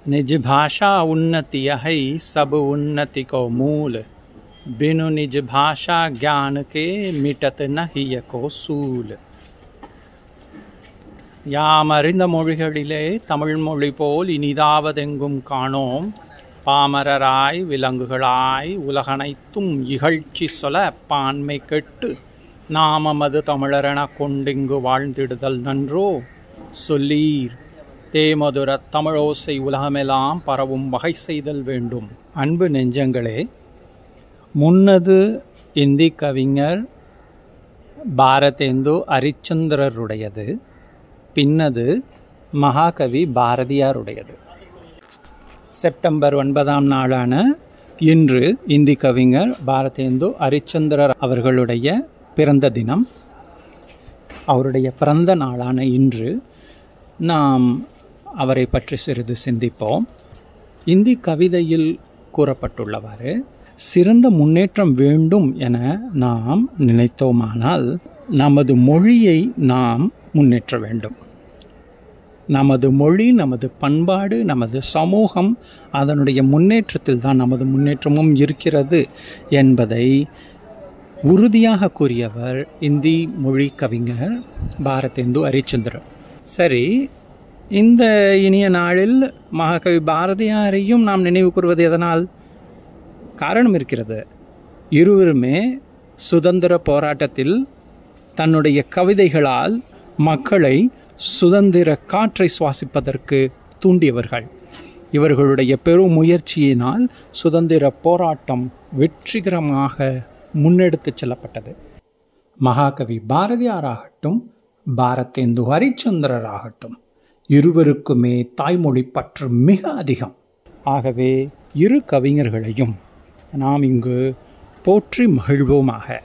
निज भाषा उन्नति यही सब उन्नति को मूल, बिनु निज भाषा ज्ञान के मिटत नहीं को सूल. யாம் அறிந்த மொழிகளிலே தமிழ் மொழி போல் இனிதாவதெங்கும் காணோம், பாமரராய் விலங்குகளாய் உலகனைத்தும் இகழ்ச்சி சொல பான்மை கெட்டு நாமமது தமிழரென கொண்டிங்கு வாழ்ந்திடுதல் நன்றோ சொல்லீர். தேமதுர தமிழோசை உலகமெல்லாம் பரவும் வகை செய்தல் வேண்டும். அன்பு நெஞ்சங்களே, முன்னது இந்தி கவிஞர் பாரதேந்து அரிச்சந்திரருடையது, பின்னது மகாகவி பாரதியாருடையது. செப்டம்பர் 9ஆம் நாளான இன்று இந்தி கவிஞர் பாரதேந்து அரிச்சந்திரர் அவர்களுடைய பிறந்த தினம். அவருடைய பிறந்த நாளான இன்று நாம் அவரை பற்றி சிறிது சிந்திப்போம். இந்தி கவிதையில் கூறப்பட்டுள்ளவாறு, சிறந்த முன்னேற்றம் வேண்டும் என நாம் நினைத்தோமானால் நமது மொழியை நாம் முன்னேற்ற வேண்டும். நமது மொழி, நமது பண்பாடு, நமது சமூகம், அதனுடைய முன்னேற்றத்தில் தான் நமது முன்னேற்றமும் இருக்கிறது என்பதை உறுதியாக கூறியவர் இந்தி மொழி கவிஞர் பாரதேந்து அரிச்சந்திரர். சரி, இந்த இனிய நாளில் மகாகவி பாரதியாரையும் நாம் நினைவு கூறுவது எதனால்? காரணம் இருக்கிறது. இருவருமே சுதந்திர போராட்டத்தில் தன்னுடைய கவிதைகளால் மக்களை சுதந்திர காற்றை சுவாசிப்பதற்கு தூண்டியவர்கள். இவர்களுடைய பெரும் முயற்சியினால் சுதந்திர போராட்டம் வெற்றிகரமாக முன்னெடுத்து செல்லப்பட்டது. மகாகவி பாரதியாராகட்டும், பாரதேந்து ஹரிச்சந்திரராகட்டும், இருவருக்குமே தாய்மொழி பற்று மிக அதிகம். ஆகவே இரு கவிஞர்களையும் நாம் இங்கு போற்றி மகிழ்வோமாக.